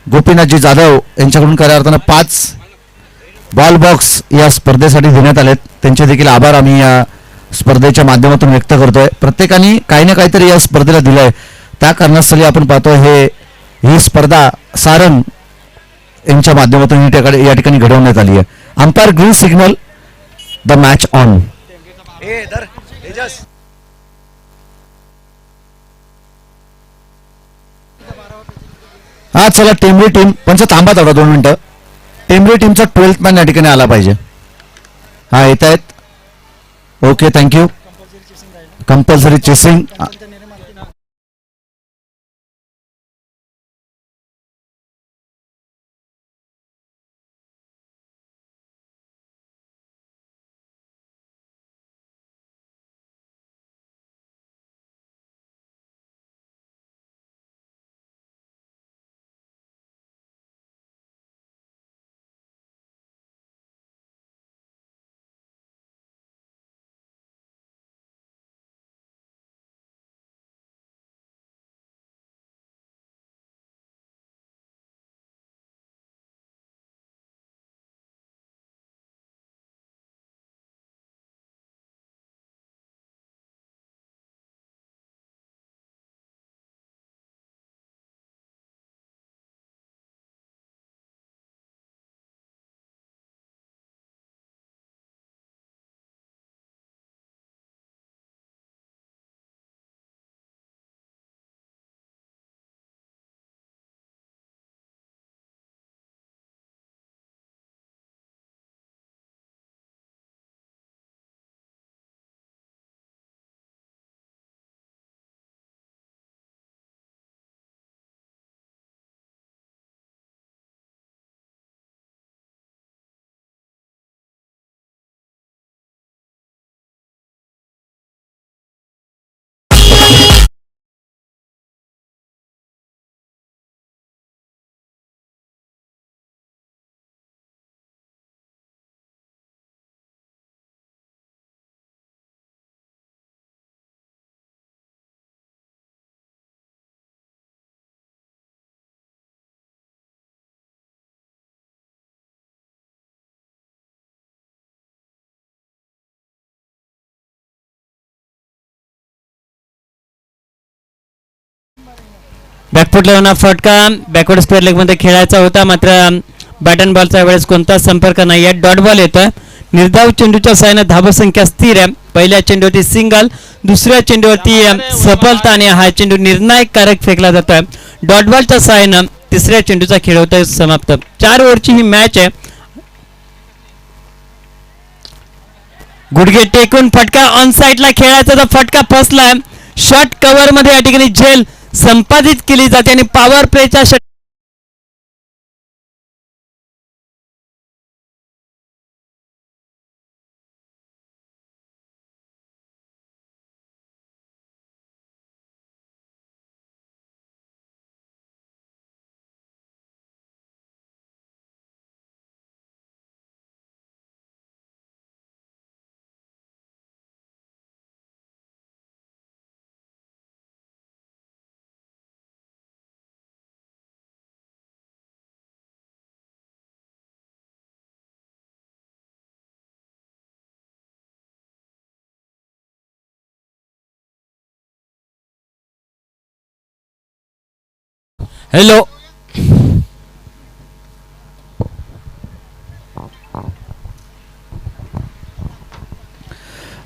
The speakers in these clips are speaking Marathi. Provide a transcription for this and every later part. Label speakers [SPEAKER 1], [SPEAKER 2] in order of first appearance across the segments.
[SPEAKER 1] गोपीनाथजी जाधव यांच्याकडून खऱ्या अर्थानं 5 बॉल बॉक्स या स्पर्धेसाठी देण्यात आलेत. त्यांचे देखील आभार आम्ही या स्पर्धेच्या माध्यमातून व्यक्त करतोय. प्रत्येकाने काही ना काहीतरी या स्पर्धेला दिलंय. त्या कारणास्थळी आपण पाहतोय ही स्पर्धा सारंग यांच्या माध्यमातून या ठिकाणी घडवण्यात आली आहे. Umpire green signal, the match on. हा चला टेंबरी टीम पंच थांबा तेवढा 2 मिनिटं. टेंबरी टीमचा 12th मॅन या ठिकाणी आला पाहिजे. हा येत आहेत. Okay thank you. Compulsory chasing.
[SPEAKER 2] Back foot लावून फटका बॅकवर्ड स्क्वेअर लेग मध्ये खेळायचा होता, मात्र बॅटन बॉलचा वेळेस कोणताच संपर्क नाही आहे. डॉट बॉल येतोय. निर्धाव चेंडूच्या साहाय्याने धावसंख्या स्थिर आहे. पहिल्या चेंडूवरती सिंगल, दुसऱ्या चेंडूवरती सफलता आणि हा चेंडू निर्णायककारक फेकला जातोय. डॉट बॉलच्या साहाय्याने तिसऱ्या चेंडूचा खेळ होतोय समाप्त. 4 ओव्हरची ही मॅच आहे. गुडघे टेकून फटका ऑन साइडला खेळायचा, तर फटका फसलाय. शॉट कव्हर मध्ये या ठिकाणी झेल संपादित केली जाते आणि पॉवर प्लेच्या हॅलो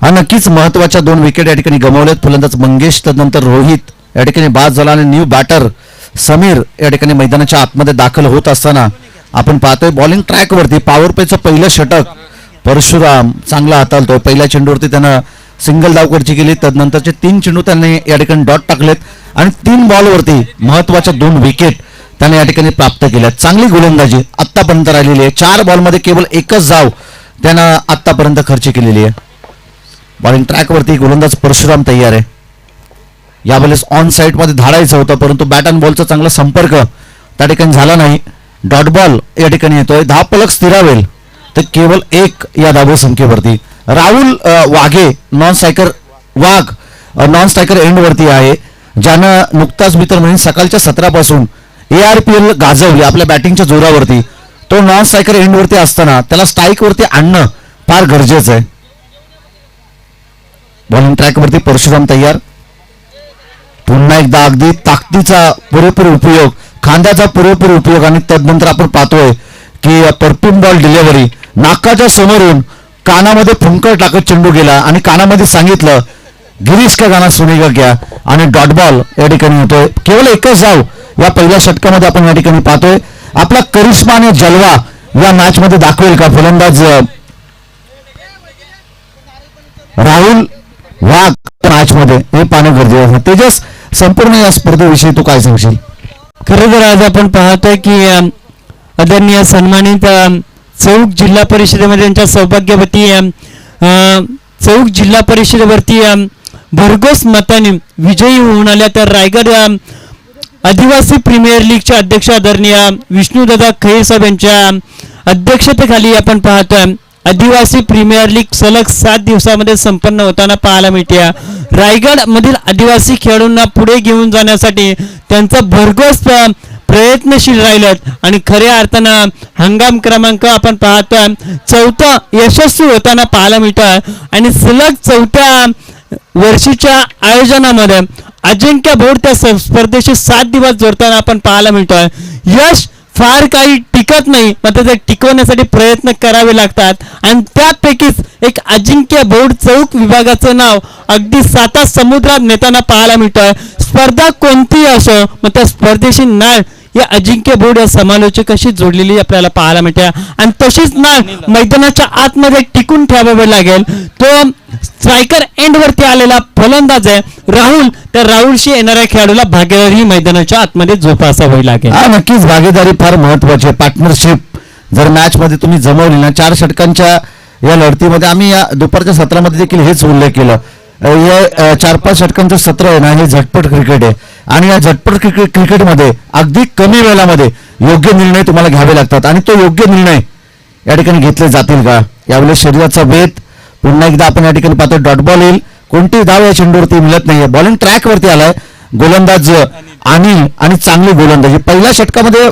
[SPEAKER 1] हा नक्कीच महत्वाच्या 2 विकेट या ठिकाणी गमावल्यात. फलंदाज मंगेश, तदनंतर रोहित या ठिकाणी बाद झाला आणि न्यू बॅटर समीर या ठिकाणी मैदानाच्या आतमध्ये दाखल होत असताना आपण पाहतोय बॉलिंग ट्रॅक वरती पॉवर प्लेचं पहिलं षटक परशुराम चांगला हाताळतोय. पहिल्या चेंडूवरती त्यानं सिंगल धावखर्ची केली, तदनंतरचे 3 चेंडू त्यांनी या ठिकाणी डॉट टाकलेत आणि 3 बॉलवरती महत्वाच्या 2 विकेट त्याने या ठिकाणी प्राप्त केल्या. चांगली गोलंदाजी आतापर्यंत राहिलेली आहे. 4 बॉलमध्ये केवळ एकच धाव त्यानं आतापर्यंत खर्च केलेली आहे. बॉलिंग ट्रॅक वरती गोलंदाज परशुराम तयार आहे. यावेळेस ऑन साइड मध्ये धाडायचं होतं, परंतु बॅट अँड बॉलचा चांगला संपर्क त्या ठिकाणी झाला नाही. डॉट बॉल या ठिकाणी येतोय. धावफलक स्थिरावेल तर केवळ 1 या धावसंख्येवरती. Rahul Waghe non striker end वरती आहे, ज्यानं नुकताच मित्र म्हणून सकाळच्या 17 पासून ARPL गाजवली आपल्या बॅटिंगच्या जोरावरती, तो नॉन स्ट्रायकर एंडवरती असताना त्याला स्ट्राईक वरती आणणं फार गरजेचं आहे. बॉलिंग ट्रॅक वरती परशुराम तयार. पुन्हा एकदा अगदी ताकदीचा पुरेपूर उपयोग, खांद्याचा पुरेपूर उपयोग, आणि तदनंतर आपण पाहतोय की परतून बॉल डिलिव्हरी नाकाच्या समोरून कानामध्ये फुंकर टाकत चेंडू गेला आणि कानामध्ये सांगितलं गिरीश का गाणं सुनेगा क्या, आणि डॉट बॉल या ठिकाणी होतोय. केवळ एकच धाव या पहिल्या षटकामध्ये आपण या ठिकाणी पाहतोय. आपला करिश्मा आणि जलवा या मॅच मध्ये दाखवेल का फलंदाज राहुल वाघ मॅच मध्ये, हे पाहणं गरजेचं आहे. तेजस, संपूर्ण या स्पर्धेविषयी तू काय सांगशील?
[SPEAKER 2] खरं तर आज आपण पाहतोय की आदरणीय सन्मानित चौक जिल्हा परिषदेमध्ये त्यांच्या सौभाग्यवती चौक जिल्हा परिषदेवरती भरघोस मताने विजयी होऊन आल्या. तर रायगड आदिवासी प्रीमियर लीगचे अध्यक्ष आदरणीय विष्णुदादा खैर साहेब यांच्या अध्यक्षतेखाली आपण पाहतोय आदिवासी प्रीमियर लीग सलग 7 दिवसामध्ये संपन्न होताना पाहायला मिळते. रायगड मधील आदिवासी खेळाडूंना पुढे घेऊन जाण्यासाठी त्यांचा भरघोस प्रयत्नशील राहिलेत आणि खऱ्या अर्थानं हंगाम क्रमांक आपण पाहतोय 4था यशस्वी होताना पाहायला मिळतोय. आणि सलग 4थ्या वर्षीच्या आयोजनामध्ये अजिंक्य बोर्ड त्या स्पर्धेशी 7 दिवस जोडताना आपण पाहायला मिळतोय. यश फार काही टिकत नाही, मात्र ते टिकवण्यासाठी प्रयत्न करावे लागतात आणि त्यापैकीच एक अजिंक्य बोर्ड चौक विभागाचं नाव अगदी 7 समुद्रात नेताना पाहायला मिळतोय. स्पर्धा कोणतीही असो, मग त्या स्पर्धेशी नाळ या अजिंक्य बोर्ड या समालोचकाशी जोडलेली आपल्याला पाहायला मिळते आणि तशीच नाळ मैदानाच्या आतमध्ये टिकून ठेवावी लागेल. तो स्ट्रायकर एंड वरती आलेला फलंदाज आहे राहुल, तर राहुलशी येणाऱ्या खेळाडूला भागीदारी मैदानाच्या आतमध्ये जोपासावी लागेल.
[SPEAKER 1] हा, नक्कीच भागीदारी फार महत्वाची आहे. पार्टनरशिप जर मॅच मध्ये तुम्ही जमवली ना, 4 षटकांच्या या लढतीमध्ये आम्ही या दुपारच्या सत्रामध्ये देखील हेच उल्लेख केलं. हे 4-5 षटकांचं सत्र आहे ना, हे झटपट क्रिकेट आहे आणि या झटपट क्रिकेटमध्ये अगदी कमी वेळामध्ये योग्य निर्णय तुम्हाला घ्यावे लागतात आणि तो योग्य निर्णय या ठिकाणी घेतले जातील का? यावेळेस शरीराचा वेध पुन्हा एकदा आपण या ठिकाणी पाहतो. डॉट बॉल येईल, कोणती धाव या चेंडूवरती मिळत नाहीये. बॉलिंग ट्रॅक वरती आलाय गोलंदाज अनिल, आणि चांगली गोलंदाजी पहिल्या षटकामध्ये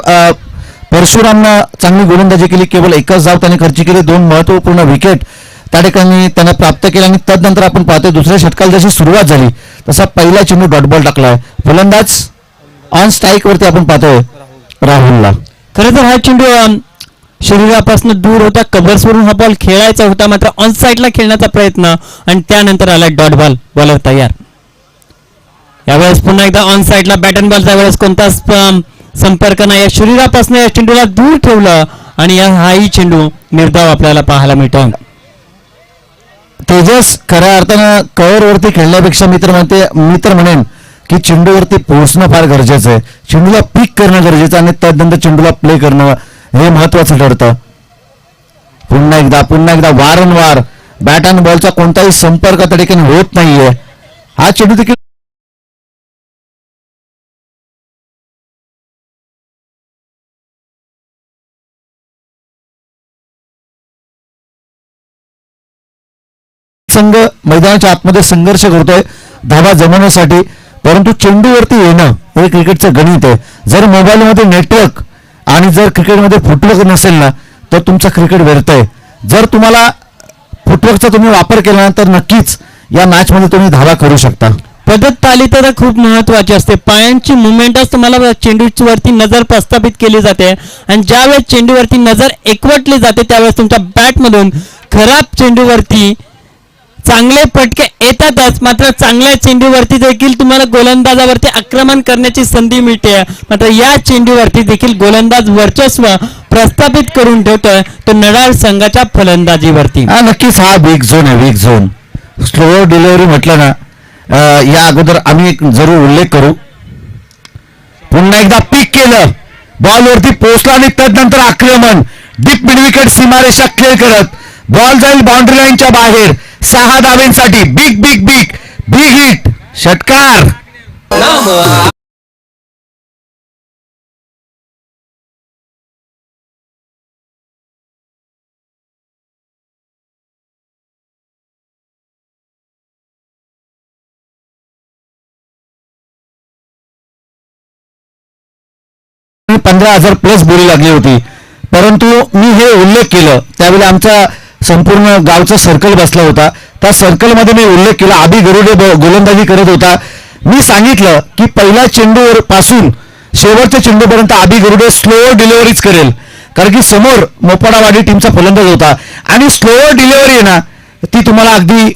[SPEAKER 1] परशुरामनं चांगली गोलंदाजी केली. केवळ एकच धाव त्याने खर्च केली, 2 महत्वपूर्ण विकेट त्या ठिकाणी त्याने प्राप्त केल्या. आणि तदनंतर आपण पाहतोय दुसऱ्या षटकाला जशी सुरुवात झाली तसा पहिला चेंडू डॉट बॉल टाकलाय फलंदाज ऑन स्ट्राईक वरती आपण पाहतोय राहुलला.
[SPEAKER 2] खरं तर हा चेंडू शरीरापासून दूर होता, कव्हर्सवरून हा बॉल खेळायचा होता, मात्र ऑन साईडला खेळण्याचा प्रयत्न आणि त्यानंतर आला डॉट बॉल. बॉलर तयार. यावेळेस पुन्हा एकदा ऑन साईडला बॅट अँड बॉल, त्यावेळेस कोणताच संपर्क नाही. या शरीरापासून या चेंडूला दूर ठेवलं आणि हाही चेंडू निर्धाव आपल्याला पाहायला मिळतो.
[SPEAKER 1] तेजस, खऱ्या अर्थानं कव्हर वरती खेळण्यापेक्षा मित्र म्हणेन की चेंडूवरती पोहोचणं फार गरजेचं आहे. चेंडूला पिक करणं गरजेचं आणि तदनंतर चेंडूला प्ले करणं हे महत्वाचं ठरतं. पुन्हा एकदा वारंवार बॅट अँड बॉलचा कोणताही संपर्क त्या ठिकाणी होत नाहीये. हा चेंडू देखील संघ मैदानाच्या आतमध्ये संघर्ष करतोय धावा जमवण्यासाठी, परंतु चेंडूवरती येणं हे क्रिकेटचं गणित आहे. जर मोबाईलमध्ये नेटवर्क आणि जर क्रिकेटमध्ये फुटवर्क नसेल ना, तर तुमचं क्रिकेट व्यर्थय. जर तुम्हाला फुटवर्कचा तुम्ही वापर केला तर नक्कीच या मॅच मध्ये तुम्ही धावा करू शकता.
[SPEAKER 2] पद्धत तालिका तर खूप महत्वाची असते. पायांची मुवमेंटच तुम्हाला चेंडूवरती नजर प्रस्थापित केली जाते आणि ज्यावेळेस चेंडूवरती नजर एकवटली जाते त्यावेळेस तुमच्या बॅटमधून खराब चेंडूवरती चांगले फटके येतातच, मात्र चांगल्या चेंडूवरती देखील तुम्हाला गोलंदाजावरती आक्रमण करण्याची संधी मिळते. मात्र या चेंडूवरती देखील गोलंदाज वर्चस्व प्रस्थापित करून ठेवतोय तो नडाळ संघाच्या फलंदाजीवरती.
[SPEAKER 1] हा, नक्कीच हा वीक झोन आहे. वीक झोन स्लो डिलिव्हरी म्हटलं ना, या अगोदर आम्ही एक जरूर उल्लेख करू. पुन्हा एकदा पिक केलं, बॉलवरती पोहोचला आणि तदनंतर आक्रमण डीप मिड विकेट सीमारेषा क्लिअर करत बॉल जाईल बाउंड्री लाईनच्या बाहेर. 6 धावेंसाठी big big big big hit षटकार. ठिकाणी 15,000 प्लस बोली लागली होती. परंतु मी हे उल्लेख केलं त्यावेळी आमचा संपूर्ण गावचा सर्कल बसला होता. त्या सर्कलमध्ये मी उल्लेख केला, आबी गरुडे गोलंदाजी करत होता. मी सांगितलं की पहिल्या चेंडूवर पासून शेवटच्या चेंडूपर्यंत आबी गरुडे स्लोअर डिलिव्हरीच करेल, कारण की समोर मोपाडावाडी टीमचा फलंदाज होता आणि स्लोअर डिलिव्हरी आहे ना ती तुम्हाला अगदी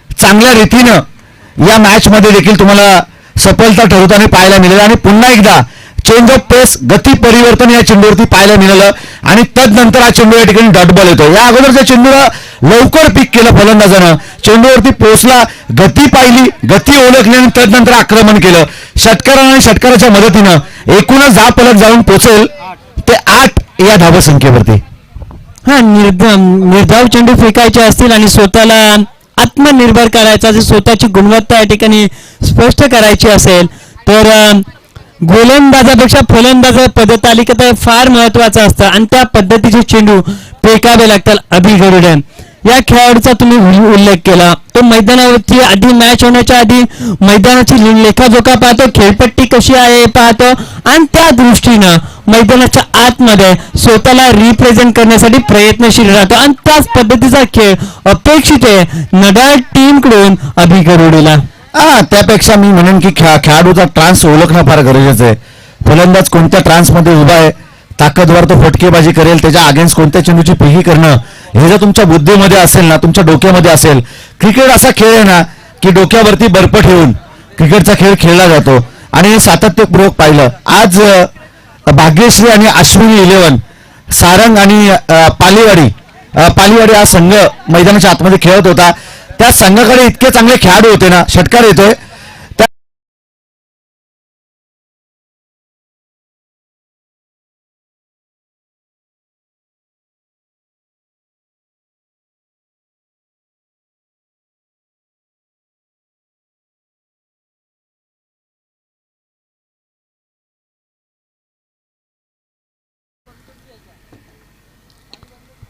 [SPEAKER 1] चांगल्या रीतीनं या मॅचमध्ये देखील तुम्हाला सफलता ठरवताना पाहायला मिळेल. आणि पुन्हा एकदा चेंज ऑफ पेस गती परिवर्तन या चेंडूवरती पाहायला मिळालं आणि तदनंतर हा चेंडू या ठिकाणी डॉट बॉल येतो. या अगोदरच्या चेंडूला लवकर पिक केलं फलंदाजानं, चेंडूवरती पोहोचला, गती पाहिली, गती ओळखली आणि तदनंतर आक्रमण केलं. षटकारानं आणि षटकाराच्या मदतीनं एकूणच 10 फलक जाऊन पोहोचेल ते 8 या धावसंख्येवरती.
[SPEAKER 2] हा निर्धाव चेंडू फेकायचे असतील आणि स्वतःला आत्मनिर्भर करायचा असेल, स्वतःची गुणवत्ता या ठिकाणी स्पष्ट करायची असेल तर गोलंदाजापेक्षा फलंदाज पदतालिकेत फार महत्वाचं असतं आणि त्या पद्धतीचे चेंडू फेकावे लागतात. अभि गरुडे या खेळाडूचा तुम्ही उल्लेख केला, तो मैदानावरती आधी मॅच होण्याच्या आधी मैदानाची लेखाजोखा पाहतो, खेळपट्टी कशी आहे पाहतो आणि त्या दृष्टीनं मैदानाच्या आतमध्ये स्वतःला रिप्रेझेंट करण्यासाठी प्रयत्नशील राहतो आणि त्याच पद्धतीचा खेळ अपेक्षित आहे नडाल टीम कडून अभि गरुडेला.
[SPEAKER 1] त्यापेक्षा मी म्हणेन की खेळाडूचा ट्रान्स ओळखणं फार गरजेचं आहे. फलंदाज कोणत्या ट्रान्समध्ये उभा आहे, ताकदवर तो फटकेबाजी करेल, त्याच्या अगेन्स्ट कोणत्या चेंडूची पिही करणं हे जर तुमच्या बुद्धीमध्ये असेल ना, तुमच्या डोक्यामध्ये असेल. क्रिकेट असा खेळ आहे ना की डोक्यावरती बर्फ ठेवून क्रिकेटचा खेळ खेळला जातो आणि हे सातत्यपूर्वक पाहिलं. आज भाग्यश्री आणि अश्विनी 11 सारंग आणि पालीवाडी हा संघ मैदानाच्या आतमध्ये खेळत होता. त्या संघाकडे इतके चांगले खेळाडू होते ना, षटकार येतोय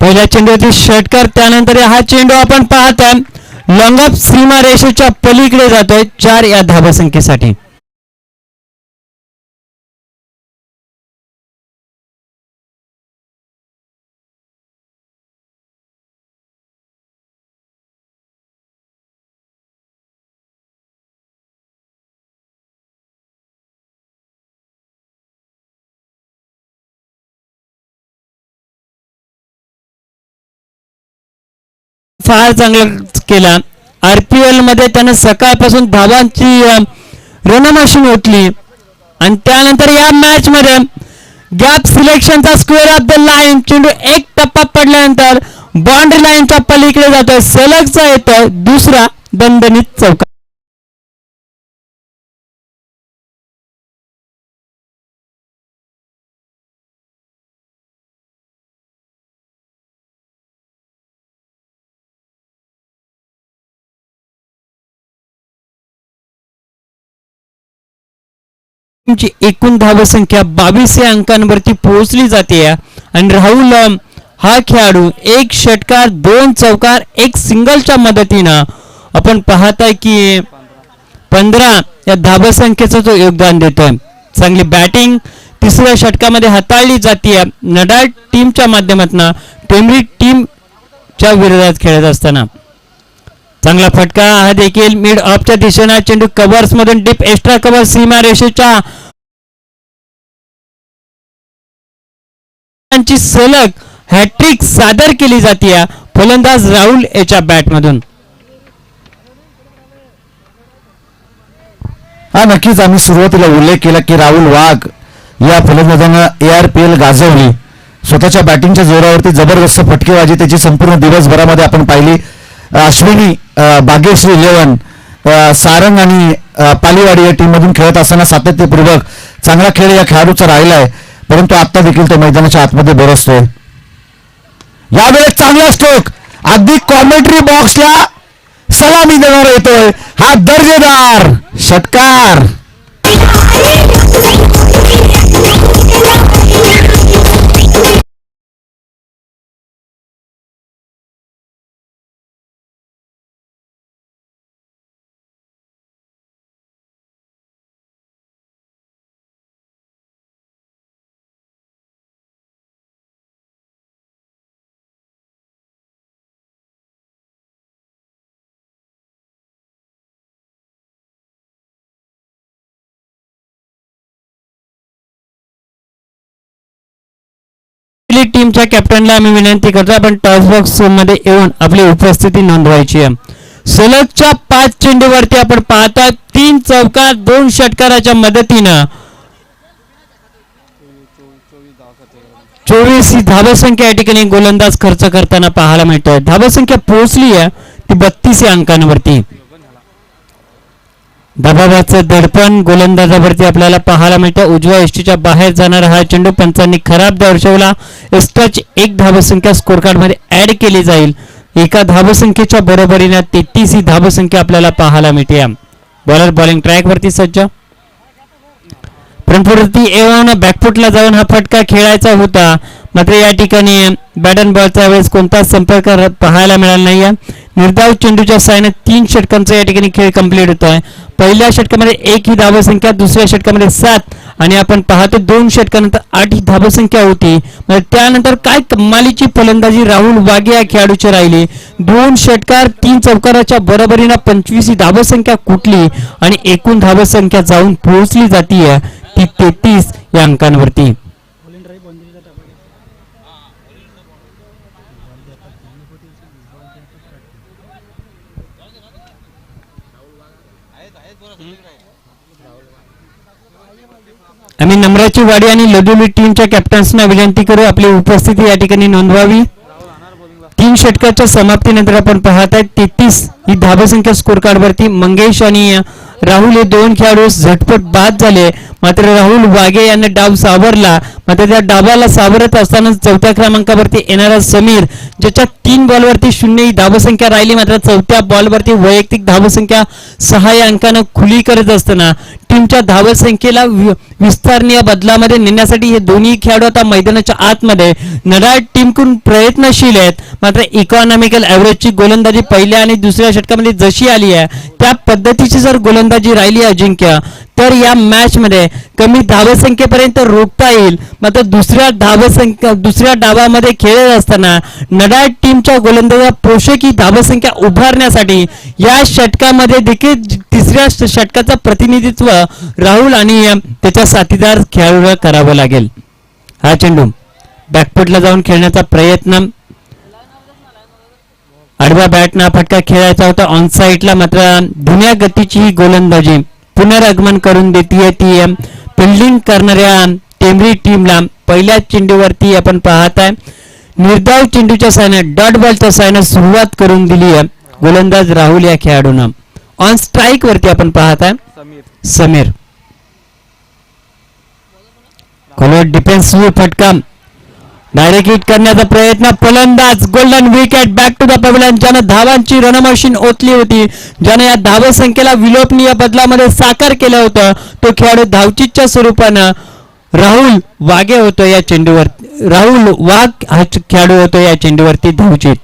[SPEAKER 2] पहिल्या चेंडूवरती षटकार, त्यानंतर हा चेंडू आपण पाहता लॉंग ऑफ सीमा रेषेच्या पलीकडे जातोय 4 या धावसंख्येसाठी. फार चांगला केला. RPL मध्ये त्यानं सकाळपासून धावांची रणमशीन ओतली आणि त्यानंतर या मॅच मध्ये गॅप सिलेक्शनचा स्क्वेअर ऑफ द लाईन चेंडू एक टप्पा पडल्यानंतर बाउंड्री लाईनच्या पलीकडे जातोय, सलगचा येतोय दुसरा दणदणीत चौकार. ची एकूण धावसंख्या 22 अंकांवरती पोहोचली जाते आणि राहुल हा खेळाडू 1 षटकार 2 चौकार 1 सिंगलच्या मदतीनं आपण पाहताय की 15 या धावसंख्येचं तो योगदान देतोय. चांगली बॅटिंग तिसऱ्या षटकामध्ये हाताळली जाते नडाल टीमच्या माध्यमातून टेमरी टीमच्या विरोधात खेळत असताना. चांगला फटका हा देखील मिड ऑफच्या दिशेने चेंडू कव्हर्स मधून डीप एक्स्ट्रा कव्हर सीमा रेषेच्या सलग हॅट्रिक सादर केली जाते फलंदाज राहुल याच्या बॅट मधून.
[SPEAKER 1] नक्कीच आम्ही सुरुवातीला उल्लेख केला की राहुल वाघ या फलंदाजानं ARPL गाजवली. स्वतःच्या बॅटिंगच्या जोरावरती जबरदस्त फटकेबाजी त्याची संपूर्ण दिवसभरामध्ये आपण पाहिली. अश्विनी भाग्यश्री 11 सारंग आणि पालीवाडी या टीम मधून खेळत असताना सातत्यपूर्वक चांगला खेळ या खेळाडूचा राहिला आहे, परंतु आता देखील तो मैदानाच्या आतमध्ये बरसतोय. यावेळेस चांगला स्ट्रोक अगदी कॉमेंट्री बॉक्सला सलामी देणारा येतोय, हा दर्जेदार षटकार.
[SPEAKER 2] लढवली टीमच्या कॅप्टनला आम्ही विनंती करतो आपण टॉस बॉक्स मध्ये येऊन आपली उपस्थिती नोंदवायची आहे. सलगच्या 5 चेंडूवरती आपण पाहता 3 चौकार 2 षटकाराच्या मदतीनं 24 ही धावसंख्या या ठिकाणी गोलंदाज खर्च करताना पाहायला मिळतोय. धावसंख्या पोहोचली आहे ती 32 या अंकांवरती. दबावाचं दडपण गोलंदाजावरती आपल्याला पाहायला मिळतं. उजव्या यष्टीच्या बाहेर जाणारा हा चेंडू पंचांनी खराब दर्शवला. एक्स्ट्राची 1 धावसंख्या स्कोर कार्ड मध्ये ऍड केली जाईल. एका धावसंख्येच्या बरोबरीने 33 ही धावसंख्या आपल्याला पाहायला मिळते. बॉलर बॉलिंग ट्रॅक वरती सज्ज. फ्रंटफुटवरती येऊन बॅकफुटला जाऊन हा फटका खेळायचा होता, मात्र या ठिकाणी बॅट अँड बॉलच्या वेळेस कोणताच संपर्क पाहायला मिळाला नाहीये. निर्धाव चेंडूच्या साहाय्याने 3 षटकांचा या ठिकाणी खेळ कंप्लीट होतोय. पहिल्या षटकामध्ये 1 ही धावसंख्या, दुसऱ्या षटकामध्ये 7 आणि आपण पाहतो 2 षटकानंतर 8 ही धावसंख्या होती. म्हणजे त्यानंतर काय कमालीची फलंदाजी राहुल वाघे या खेळाडूची राहिली. 2 षटकार 3 चौकाराच्या बरोबरीनं 25 ही धावसंख्या कुठली आणि एकूण धावसंख्या जाऊन पोहोचली जातीये ती 33 या अंकांवरती. आम्ही नम्राची वाडी आणि लडुली टीमच्या कॅप्टन्सना विनंती करू आपली उपस्थिती या ठिकाणी नोंदवावी. 3 षटकाच्या समाप्तीनंतर आपण पाहत आहे 33 ही धावसंख्या स्कोर कार्ड वरती. मंगेश आणि राहुल हे 2 खेळाडू झटपट बाद झाले, मात्र राहुल वाघे यांनी डाव सावरला. मात्र त्या डावाला सावरत असताना 4थ्या क्रमांकावरती येणारा समीर, ज्याच्या 3 बॉलवरती 0 ही धावसंख्या राहिली, मात्र 4थ्या बॉलवरती वैयक्तिक धावसंख्या 6 या अंकानं खुली करत असताना टीमच्या धावसंख्येला विस्तारणीय बदलामध्ये नेण्यासाठी हे दोन्ही खेळाडू आता मैदानाच्या आतमध्ये नडाळ टीमकडून प्रयत्नशील आहेत. मात्र इकॉनॉमिकल ऍव्हरेजची गोलंदाजी पहिल्या आणि दुसऱ्या षटकामध्ये जशी आली आहे त्या पद्धतीची जर गोलंदाजी राहिली अजिंक्य, तर या मॅच मध्ये कमी धावसंख्येपर्यंत रोखता येईल. मात्र दुसऱ्या डावामध्ये खेळत असताना नडाळ टीमच्या गोलंदाजा पोषक ही धावसंख्या उभारण्यासाठी या षटकामध्ये देखील 3ऱ्या षटकाचं प्रतिनिधित्व राहुल आणि त्याच्या साथीदार खेळाडूला करावं लागेल. हा चेंडू बॅकफुटला जाऊन खेळण्याचा प्रयत्न, आडव्या बॅटना फटका खेळायचा होता ऑन साईडला, मात्र धुन्या गतीची ही गोलंदाजी पुनरागमन करून देते ती फिल्डिंग करणाऱ्या टेंबरी टीमला. पहिल्या चेंडूवरती आपण पाहताय निर्धाव चेंडूच्या साहाय्याने डॉट बॉलच्या साहाय्याने सुरुवात करून दिली आहे गोलंदाज राहुल या खेळाडूनं. ऑन स्ट्राईक वरती आपण पाहताय समीर. खोलवर डिफेन्सिव्ह फटका, डायरेक्ट हिट करण्याचा प्रयत्न, फलंदाज golden wicket back to the pavilion. ज्यानं धावांची रणमशीन ओतली होती, ज्यानं या धावसंख्येला विलोभनीय बदलामध्ये साकार केलं होतं, तो खेळाडू धावचीच्या स्वरूपानं राहुल वाघे होतो या चेंडूवर. राहुल वाघ हा खेळाडू होतो या चेंडूवरती धावचीत.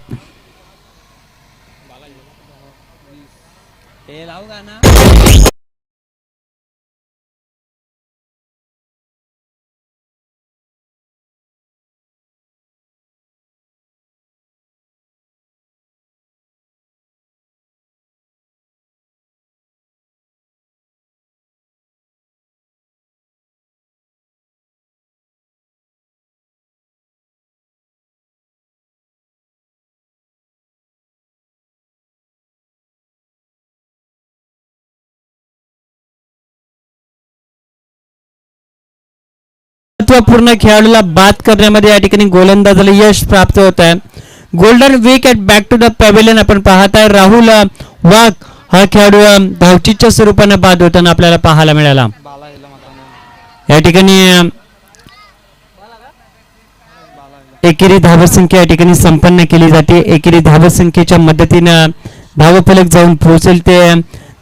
[SPEAKER 2] महत्वपूर्ण खेळाडूला बाद करण्यामध्ये या ठिकाणी गोलंदाजाला यश प्राप्त होत आहे. Golden wicket back to the pavilion आपण पाहत आहे. राहुल वाघ हा खेळाडू धावचीच्या स्वरूपाने बाद होताना आपल्याला पाहायला मिळाला. या ठिकाणी एकेरी धावसंख्या या ठिकाणी संपन्न केली जाते. एकेरी धावसंख्येच्या मदतीनं धावफलक जाऊन पोहोचेल ते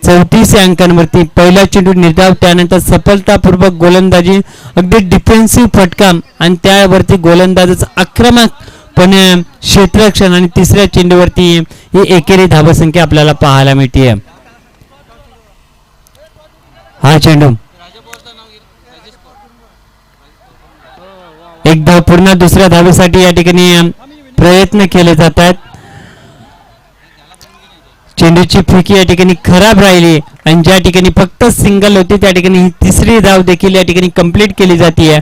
[SPEAKER 2] 34 अंकांवरती. पहिला चेंडू निर्धाव, त्यानंतर सफलतापूर्वक गोलंदाजी, अगदी डिफेन्सिव्ह फटका आणि त्यावरती गोलंदाजाचं आक्रमकपणे क्षेत्ररक्षण आणि 3ऱ्या चेंडूवरती ही एकेरी धावसंख्या आपल्याला पाहायला मिळते. हा चेंडू एक धाव पूर्ण, दुसऱ्या धावेसाठी या ठिकाणी प्रयत्न केले जात आहेत. चेंडूची फेकी या ठिकाणी खराब राहिली आणि ज्या ठिकाणी फक्त सिंगल होती त्या ठिकाणी ही 3री धाव देखील या ठिकाणी कंप्लीट केली जाते.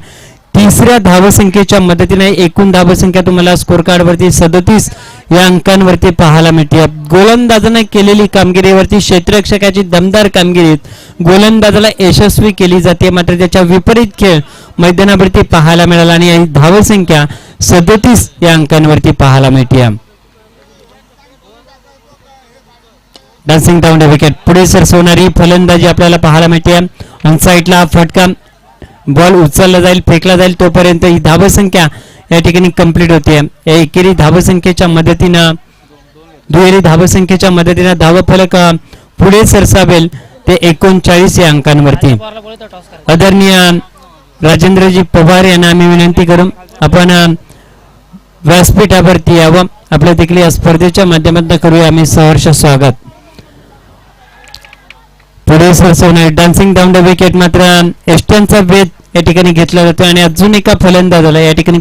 [SPEAKER 2] तिसऱ्या धावसंख्येच्या मदतीने एकूण धावसंख्या तुम्हाला स्कोर कार्डवरती 37 या अंकांवरती पाहायला मिळते. गोलंदाजाने केलेली कामगिरीवरती क्षेत्ररक्षकाची दमदार कामगिरी गोलंदाजाला यशस्वी केली जाते, मात्र त्याच्या विपरीत खेळ मैदानावरती पाहायला मिळाला आणि ही धावसंख्या 37 या अंकांवरती पाहायला मिळते. डान्सिंग डाऊन विकेट पुढे सरसवणारी फलंदाजी आपल्याला पाहायला मिळते. ऑन साईडला फटका बॉल उचलला जाईल, फेकला जाईल, तोपर्यंत ही धावसंख्या या ठिकाणी कंप्लीट होते. या एकेरी धावसंख्येच्या मदतीनं दुहेरी धावसंख्येच्या मदतीनं धावफलक पुढे सरसावेल ते 39 या अंकांवरती. आदरणीय राजेंद्रजी पवार यांना आम्ही विनंती करू आपण व्यासपीठावरती यावं. आपल्या देखील या स्पर्धेच्या माध्यमातून करूया आम्ही सहर्ष स्वागत. पुढे सरसवणार डान्सिंग डाऊन द विकेट मात्र एस्टनचा वेध या ठिकाणी घेतला जातो आणि अजून एका फलंदाजाला या ठिकाणी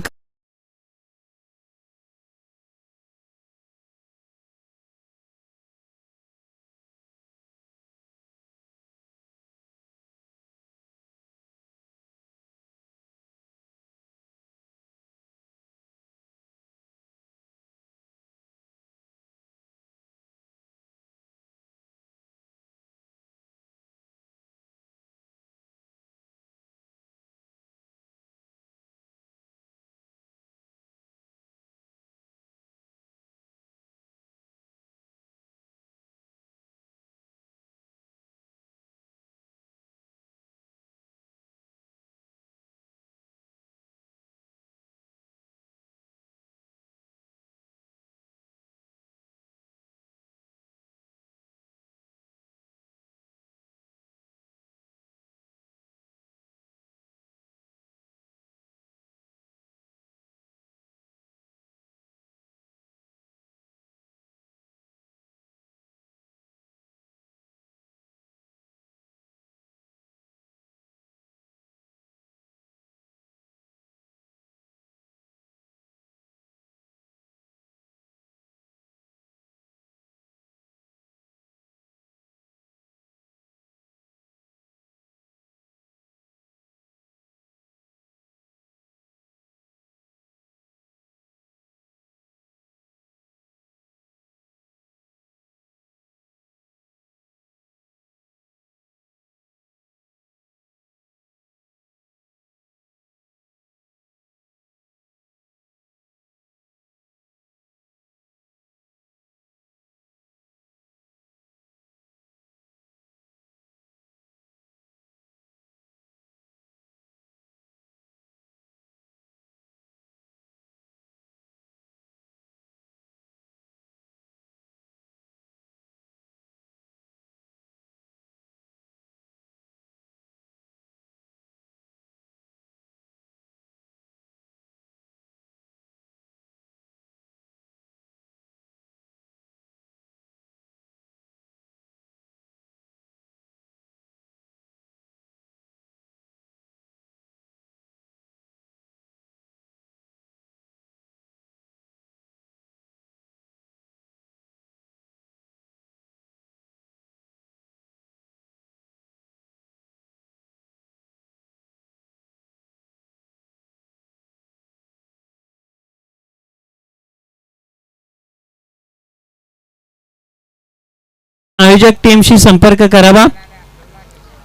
[SPEAKER 2] आयोजक टीमशी संपर्क करावा.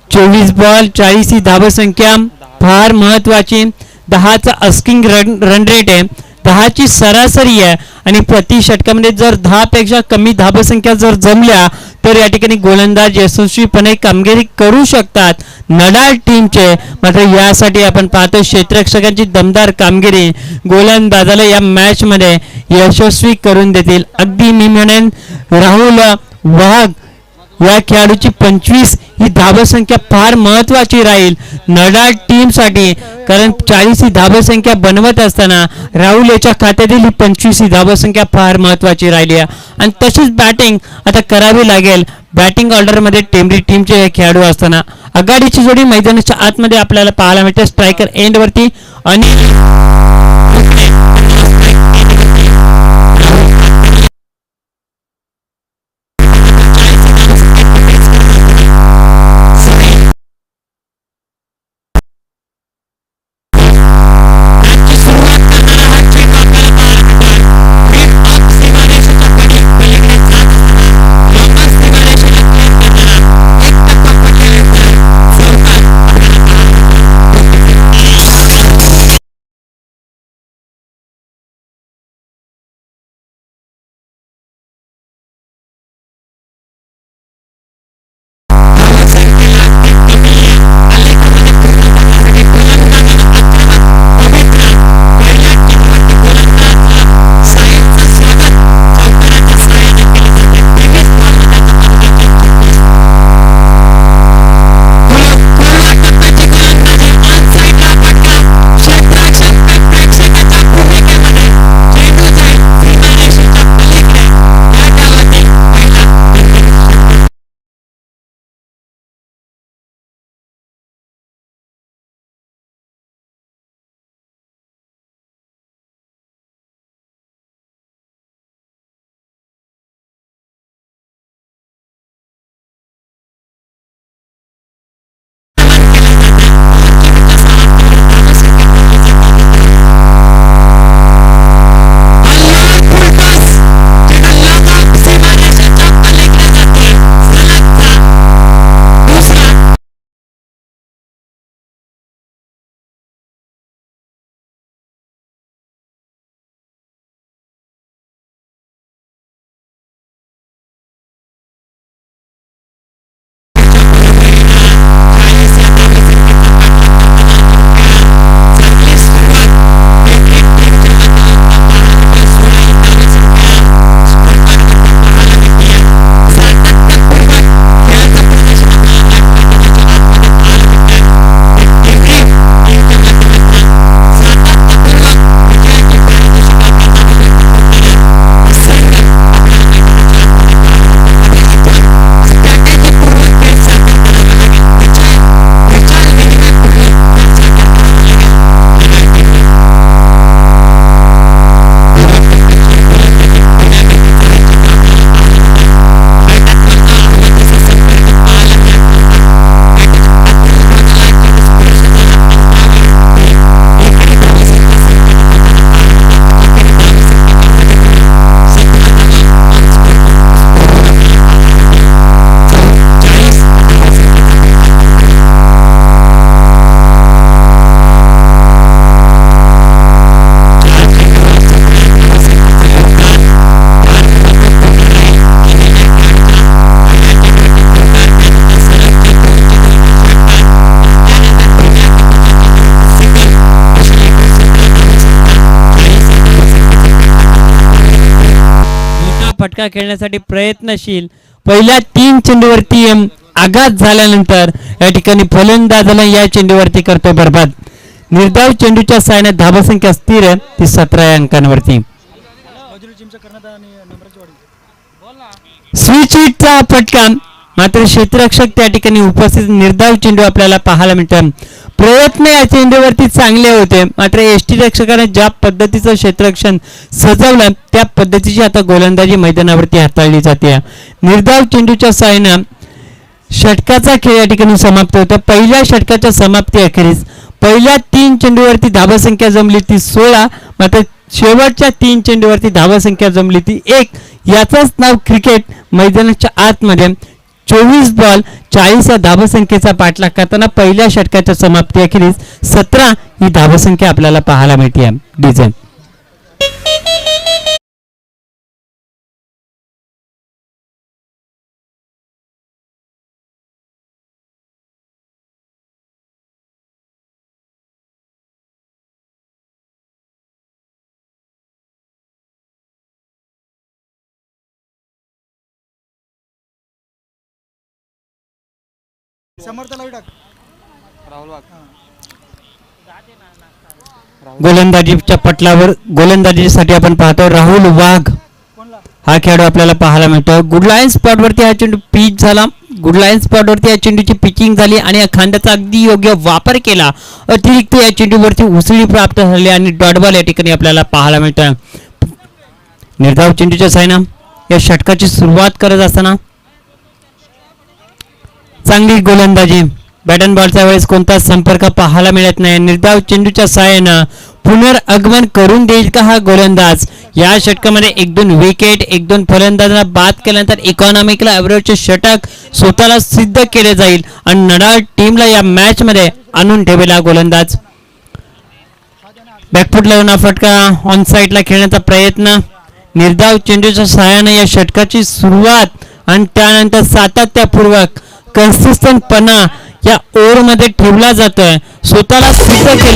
[SPEAKER 2] 24 बॉल 40 ही धावसंख्या फार महत्वाची. 10चा अस्किंग रन रेट आहे, 10ची सरासरी आहे आणि प्रति षटकामध्ये जर 10 पेक्षा कमी धावसंख्या जर जमल्या तर या ठिकाणी गोलंदाज यशस्वीपणे कामगिरी करू शकतात नडाल टीमचे. मात्र यासाठी आपण पाहतो क्षेत्ररक्षकांची दमदार कामगिरी गोलंदाजाला या मॅच मध्ये यशस्वी करून देतील. अगदी मी म्हणेन राहुल वाघ या खेळाडूची 25 ही धावसंख्या फार महत्वाची राहील नडाल टीम साठी, कारण 40 ही धावसंख्या बनवत असताना राहुल याच्या खात्यातील ही 25 ही धावसंख्या फार महत्वाची राहिली आहे. आणि तशीच बॅटिंग आता करावी लागेल बॅटिंग ऑर्डर मध्ये टेंबरी टीमचे हे खेळाडू असताना. आघाडीची जोडी मैदानाच्या आतमध्ये आपल्याला पाहायला मिळते. स्ट्रायकर एंड वरती आणि षटकार खेळण्यासाठी प्रयत्नशील. पहिल्या 3 चेंडूवरती आघात झाल्यानंतर या ठिकाणी फलंदाजाला या चेंडूवरती करतो बरबाद. निर्धाव चेंडूच्या सहाय्याने धावसंख्या स्थिर आहे ती 17 अंकांवरती. स्विच हिटचा फटका मात्र क्षेत्ररक्षक त्या ठिकाणी उपस्थित. निर्धाव चेंडू आपल्याला पाहायला मिळतात. प्रयत्न या चेंडूवरती चांगले होते मात्र एसटी रक्षकाने ज्या पद्धतीचं क्षेत्ररक्षण सजवलं त्या पद्धतीची आता गोलंदाजी मैदानावरती हाताळली जाते. निर्धाव चेंडूच्या सहाय्याने षटकाचा खेळ या ठिकाणी समाप्त होतो. पहिल्या षटकाच्या समाप्ती अखेरीस पहिल्या 3 चेंडूवरती धावसंख्या जमली ती 16 मात्र शेवटच्या 3 चेंडूवरती धावसंख्या जमली ती 1. याचंच नाव क्रिकेट. मैदानाच्या आतमध्ये 24 बॉल 40 या धावसंख्येचा पाठलाग करताना पहिल्या षटकाच्या समाप्ती अखेरीस 17 ही धावसंख्या आपल्याला पाहायला मिळते. डिझाईन गोलंदाजीच्या पटलावर गोलंदाजीसाठी आपण पाहतो राहुल वाघ हा खेळाडू आपल्याला पाहायला मिळतो. गुड लाईन स्पॉटवरती हा चेंडू पिच झाला. गुड लाईन स्पॉटवरती या चेंडूची पिचिंग झाली आणि या खांद्याचा अगदी योग्य वापर केला. अतिरिक्त या चेंडूवरती उसळी प्राप्त झाली आणि डॉट बॉल या ठिकाणी आपल्याला पाहायला मिळतोय. निर्धाव चेंडूच्या सायना या षटकाची सुरुवात करत असताना चांगली गोलंदाजी. बॅट अँड बॉलच्या वेळेस कोणता संपर्क पाहायला मिळत नाही. निर्धाव चेंडूच्या साहाय्यानं पुनरागमन करून देईल का हा गोलंदाज. या षटकामध्ये 1-2 विकेट 1-2 फलंदाजांना बाद केल्यानंतर इकॉनॉमिकला ॲव्हरेजचे षटक स्वतःला सिद्ध केले जाईल आणि नडाळ टीमला या मॅच मध्ये आणून ठेवेला गोलंदाज. बॅकफुट लावून फटका ऑन साईडला खेळण्याचा प्रयत्न. निर्धाव चेंडूच्या सहाय्याने या षटकाची सुरुवात आणि त्यानंतर सातत्यपूर्वक कन्सिस्टंटपणा या ओव्हरमध्ये ठेवला जातोय. स्वतःला सिद्ध केलं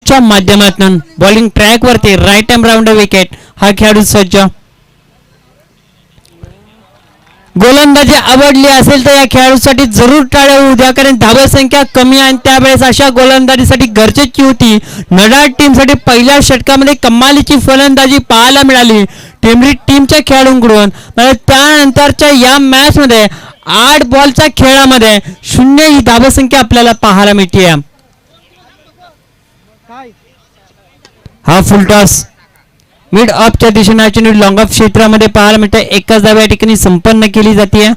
[SPEAKER 2] च्या माध्यमातून बॉलिंग ट्रॅक वरती राईट आर्म राऊंड विकेट हा खेळाडू सज्ज. गोलंदाजी आवडली असेल तर या खेळाडूसाठी जरूर टाळ्या होऊ द्या कारण धावसंख्या कमी आणि त्यावेळेस अशा गोलंदाजीसाठी गरजेची होती. नडाळ टीमसाठी पहिल्या षटकामध्ये कमालीची फलंदाजी पाहायला मिळाली टेंबरी टीमच्या खेळाडूंकडून. त्यानंतरच्या या मॅच मध्ये 8 बॉलच्या खेळामध्ये 0 ही धावसंख्या आपल्याला पाहायला मिळते. हा फुलटॉस मिड ऑफच्या दिशेने लॉंग ऑफ क्षेत्रामध्ये पाहायला मिळतं. एकाच धाव या ठिकाणी संपन्न केली जाते.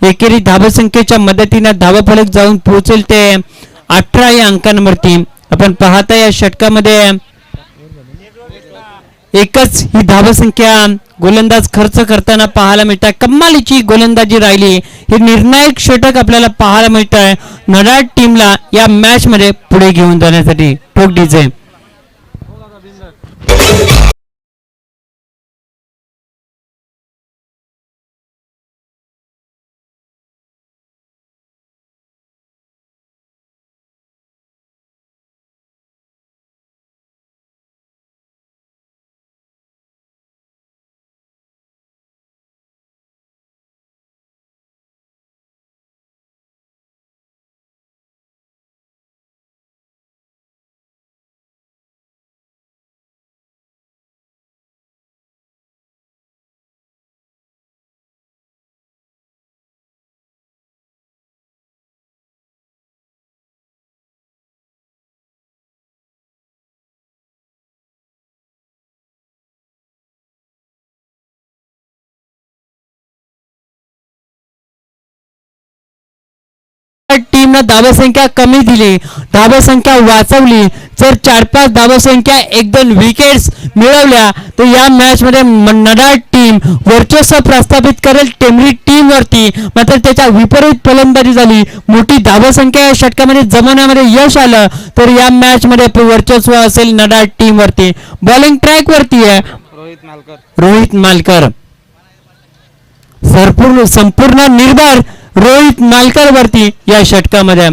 [SPEAKER 2] एकेरी धावसंख्येच्या मदतीने धावफलक जाऊन पोहोचेल ते 18 या अंकांवरती. आपण पाहता या षटकामध्ये एकच ही धावसंख्या गोलंदाज खर्च करताना पाहायला मिळतात. कमालीची गोलंदाजी राहिली. हे निर्णायक षटक आपल्याला पाहायला मिळत आहे नडाळ टीमला या मॅच मध्ये पुढे घेऊन जाण्यासाठी. टोक डीजे टीमने धावसंख्या कमी दिली धावसंख्या वाचवली. जर 4-5 धावसंख्या 1-2 विकेट्स मिळवल्या तर या मॅच मध्ये नडाळ टीम वर्चस्व प्रस्थापित करेल टेंबरी टीम वरती. मात्र त्याच्या विपरीत फलंदाजी झाली. मोठी धावसंख्या या षटकामध्ये जमवण्यामध्ये यश आलं तर या मॅच मध्ये वर्चस्व असेल नडाळ टीम वरती. बॉलिंग ट्रॅक वरती आहे रोहित मालकर संपूर्ण निर्भर रोहित मालकर वरती या षटकामध्ये.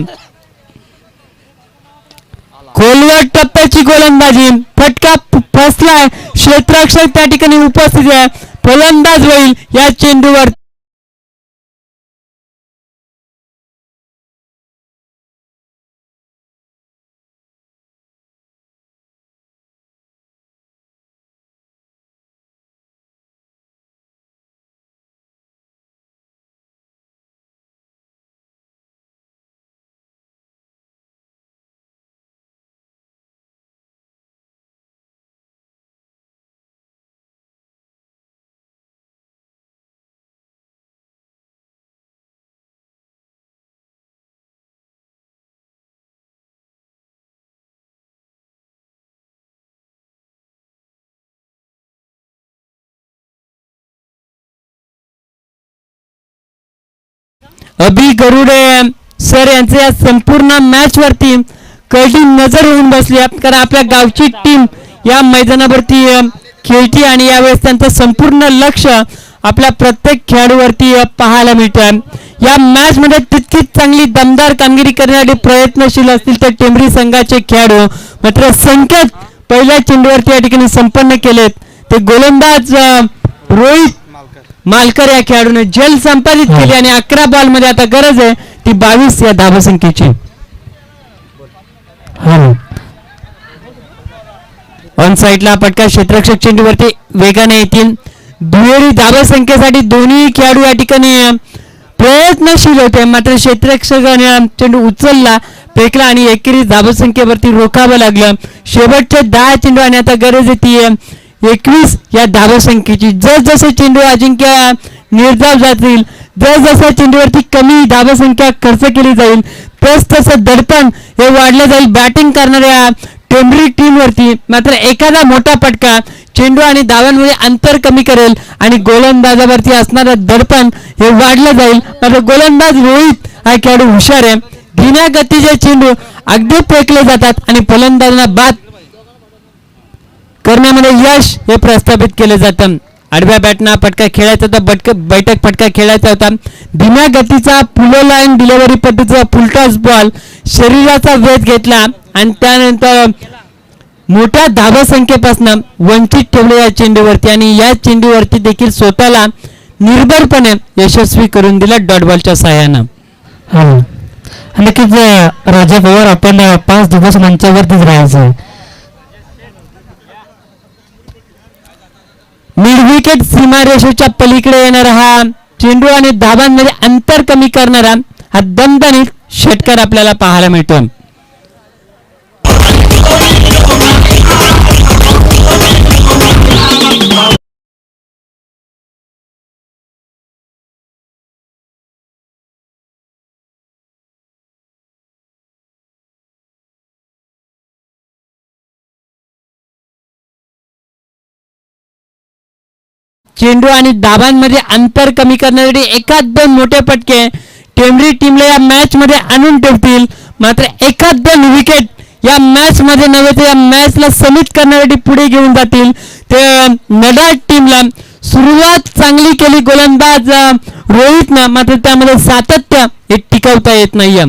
[SPEAKER 2] खोलवर टप्प्याची गोलंदाजी, फटका फसलाय, क्षेत्ररक्षक त्या ठिकाणी उपस्थित आहे, फलंदाज होईल या चेंडूवर. अभि गरुडे सर यांचे या संपूर्ण मॅच वरती कधी नजर होऊन बसली, कारण आपल्या गावची टीम या मैदानावरती खेळती आणि यावेळेस त्यांचं संपूर्ण लक्ष आपल्या प्रत्येक खेळाडूवरती पाहायला मिळतं. या मॅच मध्ये तितकीच चांगली दमदार कामगिरी करण्यासाठी प्रयत्नशील असतील तर टेंभरी संघाचे खेळाडू, मात्र संकेत पहिल्या चेंडूवरती या ठिकाणी संपन्न केलेत. ते गोलंदाज रोहित मालकर या खेळाडूने जल संपादित केली आणि 11 बॉल मध्ये आता गरज आहे ती 22 या धावसंख्येची. ऑन साइडला फटका, क्षेत्ररक्षक चेंडूवरती वेगाने येतील. दुहेरी धावसंख्येसाठी दोन्ही खेळाडू या ठिकाणी प्रयत्नशील होते, मात्र क्षेत्ररक्षकाने चेंडू उचलला, फेकला आणि एकेरी धावसंख्येवरती रोखावं लागलं. शेवटचे 10 चेंडू आणि आता गरज आहे ती 21 या धावसंख्येची. जसजसे चेंडू अजिंक्य निर्धाव जातील, जसजसा चेंडूवरती कमी धावसंख्या खर्च केली जाईल, तसं दडपण हे वाढलं जाईल बॅटिंग करणाऱ्या टेंभरी टीम वरती. मात्र एखादा मोठा फटका चेंडू आणि धावांमध्ये अंतर कमी करेल आणि गोलंदाजावरती असणारं दडपण हे वाढलं जाईल. मात्र गोलंदाज रोहित हा खेळाडू हुशार आहे, धीम्या गतीचे चेंडू अगदी फेकले जातात आणि फलंदाजांना बाद करण्यामध्ये यश हे प्रस्थापित केले जातं. आडव्या बॅटना फटका खेळायचा होता, बैठक फटका खेळायचा होता. धीम्या गतीचा पुलो लाईन डिलिव्हरी पद्धतीचा फुलटॉस बॉल शरीराचा वेध घेतला आणि त्यानंतर मोठ्या धावसंख्येपासून वंचित ठेवले या चेंडूवरती आणि या चेंडूवरती देखील स्वतःला निर्भरपणे यशस्वी करून दिला डॉट बॉलच्या सहाय्यानं.
[SPEAKER 3] नक्कीच राजा पवार, आपण 5 दिवस मंचावरतीच राहायचं.
[SPEAKER 2] मिड विकेट सीमारेषेच्या पलीकडे येणारा हा चेंडू आणि धावांमध्ये अंतर कमी करणारा हा दणदणीत षटकार आपल्याला पाहायला मिळतो. चेंडू आणि धावांमध्ये अंतर कमी करण्यासाठी एखाद 2 मोठे फटके टेंभरी टीमला या मॅच मध्ये आणून ठेवतील. मात्र एखाद 2 विकेट या मॅच मध्ये नव्हे तर या मॅचला समित करण्यासाठी पुढे घेऊन जातील. ते नडाळ टीमला सुरुवात चांगली केली गोलंदाज रोहितनं, मात्र त्यामध्ये सातत्य हे टिकवता येत नाहीये.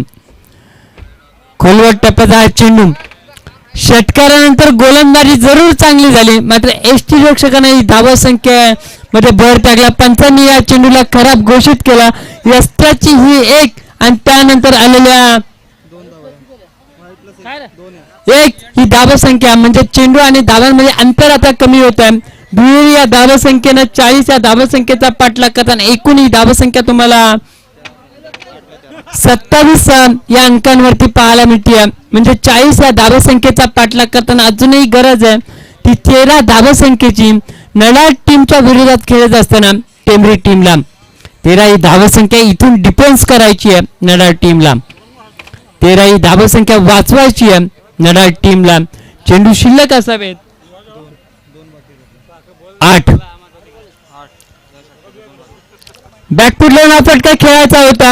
[SPEAKER 2] खोलवर टप्प्याचा हा चेंडू, षटकारानंतर गोलंदाजी जरूर चांगली झाली, मात्र एसटी रक्षकाने ही धावसंख्या मध्ये भर टाकला. पंचांनी या चेंडूला खराब घोषित केला. यष्ट्राची ही एक आणि त्यानंतर आलेल्या एक ही धावसंख्या म्हणजे चेंडू आणि धावांमध्ये अंतर आता कमी होत आहे. दुहेरी या धावसंख्येनं 40 या धावसंख्येचा पाठलाग करताना एकूण ही धावसंख्या तुम्हाला 27 या अंकांवरती पाहायला मिळते. म्हणजे 40 या धावसंख्येचा पाठलाग करताना अजूनही गरज आहे ती 13 धावसंख्येची. नडाळ टीमच्या विरोधात खेळत असताना टेंभरी टीमला 13 ही धावसंख्या इथून डिफेन्स करायची आहे. नडाळ टीमला 13 ही धावसंख्या वाचवायची आहे. नडाळ टीमला चेंडू शिल्लक असावेत 8. बॅकफुट लावून हा फटका खेळायचा होता.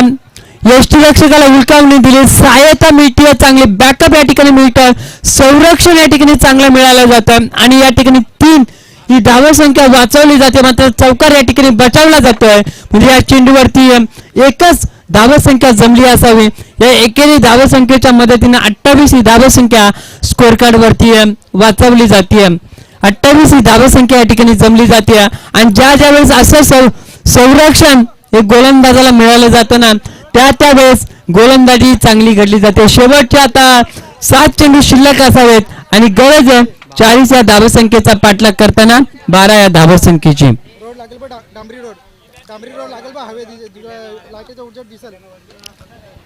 [SPEAKER 2] यष्टीरक्षकाला हुलकावणी दिली, सहायता मिळते चांगली, बॅकअप या ठिकाणी मिळतं, संरक्षण या ठिकाणी चांगलं मिळालं जातं आणि या ठिकाणी 3 ही धावा संख्या वाचवली जाते, मात्र चौकार या ठिकाणी बचावला जातोय. म्हणजे या चेंडूवरती एकच धावा संख्या जमली असावी. या एकेरी धावा संख्येच्या मदतीने 28 ही धावा संख्या स्कोर कार्ड वरती वाचवली जाते. 28 ही धावा संख्या या ठिकाणी जमली जाते. आणि ज्या वेळेस असं संरक्षण हे गोलंदाजाला मिळालं जातं ना, त्यावेळेस गोलंदाजी चांगली घडली जाते. शेवटच्या आता 7 चेंडू शिल्लक असावेत आणि गरज आहे 40 या धावा संख्येचा पाठलाग करताना 12 या धावा संख्येची.
[SPEAKER 4] रोड लागेल बा डांबरी रोड लागेल बा हवे लाईटीचा उजेड दिसेल.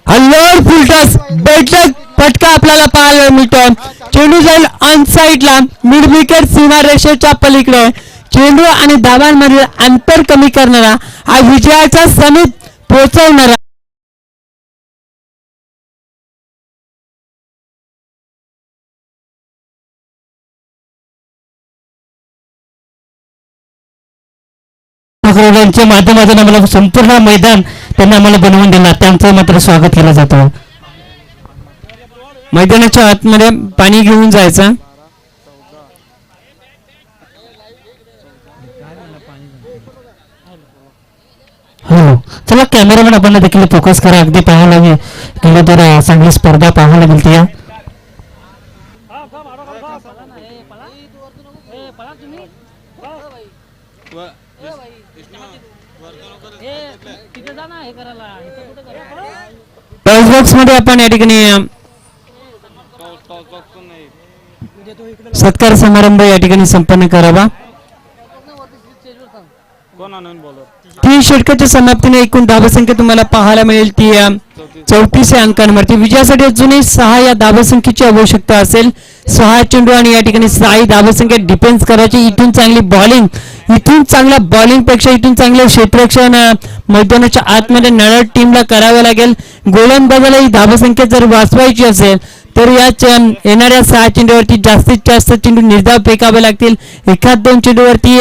[SPEAKER 2] हल्लोड फुलटॉस बैठक फटका आपल्याला पाहायला मिळतो. चेंडू जाईल ऑन साईडला मिड विकेट सीमा रेषेच्या पलीकडे. चेंडू आणि धावांमधील अंतर कमी करणारा हा विजयाच्या समीप पोहोचवणारा
[SPEAKER 3] च्या माध्यमातून आम्हाला संपूर्ण मैदान त्यांनी आम्हाला बनवून दिला, त्यांचं मात्र स्वागत केलं जातं.
[SPEAKER 2] मैदानाच्या आतमध्ये पाणी घेऊन जायचं.
[SPEAKER 3] हो चला कॅमेरामॅन आपण देखील फोकस करा. अगदी पाहायला गेलं तर चांगली स्पर्धा पाहायला मिळते.
[SPEAKER 2] बॉक्स मध्ये आपण या ठिकाणी सत्कार समारंभ या ठिकाणी संपन्न करावा. 3 षटकाच्या समाप्तीने एकूण धावसंख्या तुम्हाला पाहायला मिळेल ती 34 अंकांवरती. विजयासाठी अजूनही 6 या धावसंख्येची आवश्यकता असेल. 6 चेंडू आणि या ठिकाणी 6 धावसंख्या डिफेन्स करायची. इथून चांगली बॉलिंग, इथून चांगल्या बॉलिंग पेक्षा इथून चांगलं क्षेत्ररक्षण मैदानाच्या आतमध्ये नळद टीमला करावं लागेल. गोलंदाजाला ही धावसंख्या जर वाचवायची असेल तर या येणाऱ्या 6 चेंडूवरती जास्तीत जास्त चेंडू निर्धाव फेकावे लागतील. 1-2 चेंडूवरती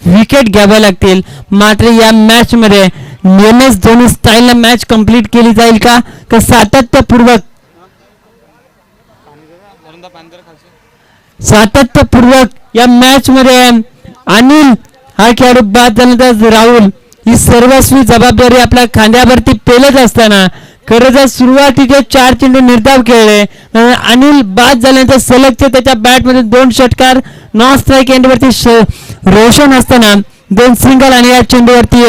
[SPEAKER 2] विकेट घ्याव्या लागतील. मात्र या मॅच मध्ये एम.एस. धोनी स्टाईलला मॅच कंप्लीट केली जाईल का सातत्यपूर्वक या मॅच मध्ये अनिल हा खेळाडू बाद झाल्यानंतर राहुल ही सर्वस्वी जबाबदारी आपल्या खांद्यावरती पेलत असताना खरं तर सुरुवातीचे 4 चेंडू निर्धाव खेळले. अनिल बाद झाल्यानंतर सलगचे त्याच्या बॅटमध्ये 2 षटकार नॉन स्ट्राईक एंडवरती रोशन असताना 2 सिंगल आणि या चेंडूवरती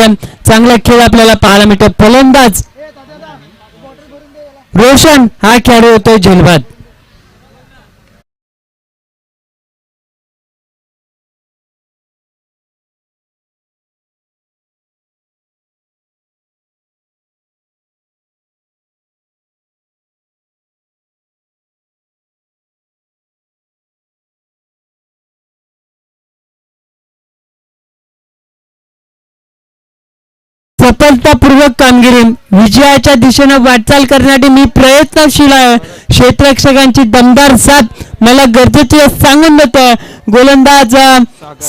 [SPEAKER 2] चांगला खेळ आपल्याला पाहायला मिळतो. फलंदाज रोशन हा खेळाडू होतोय झेलबाद. सफलतापूर्वक कामगिरी विजयाच्या दिशेने वाटचाल करण्यासाठी मी प्रयत्नशील आहे. क्षेत्ररक्षकांची दमदार साथ मला गरजेची सांगून देतोय. गोलंदाज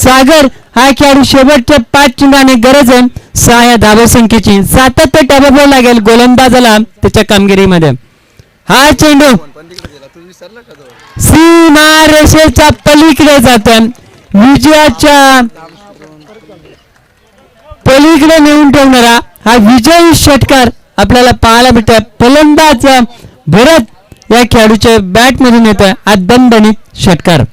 [SPEAKER 2] सागर हा खेळाडू शेवटचे 5 चेंडू आणि गरज आहे 6 या धावसंख्येची. सातत्य ठेवावं लागेल गोलंदाजाला त्याच्या कामगिरीमध्ये. हा चेंडू सीमा रेषेच्या पलीकडे जातोय. विजयाच्या पलीकडे नेऊन ठेवणारा हा विजयी षटकार आपल्याला पाहायला मिळतोय. फलंदाज भरत या खेळाडूच्या बॅट मधून येतोय हा दणदणीत षटकार.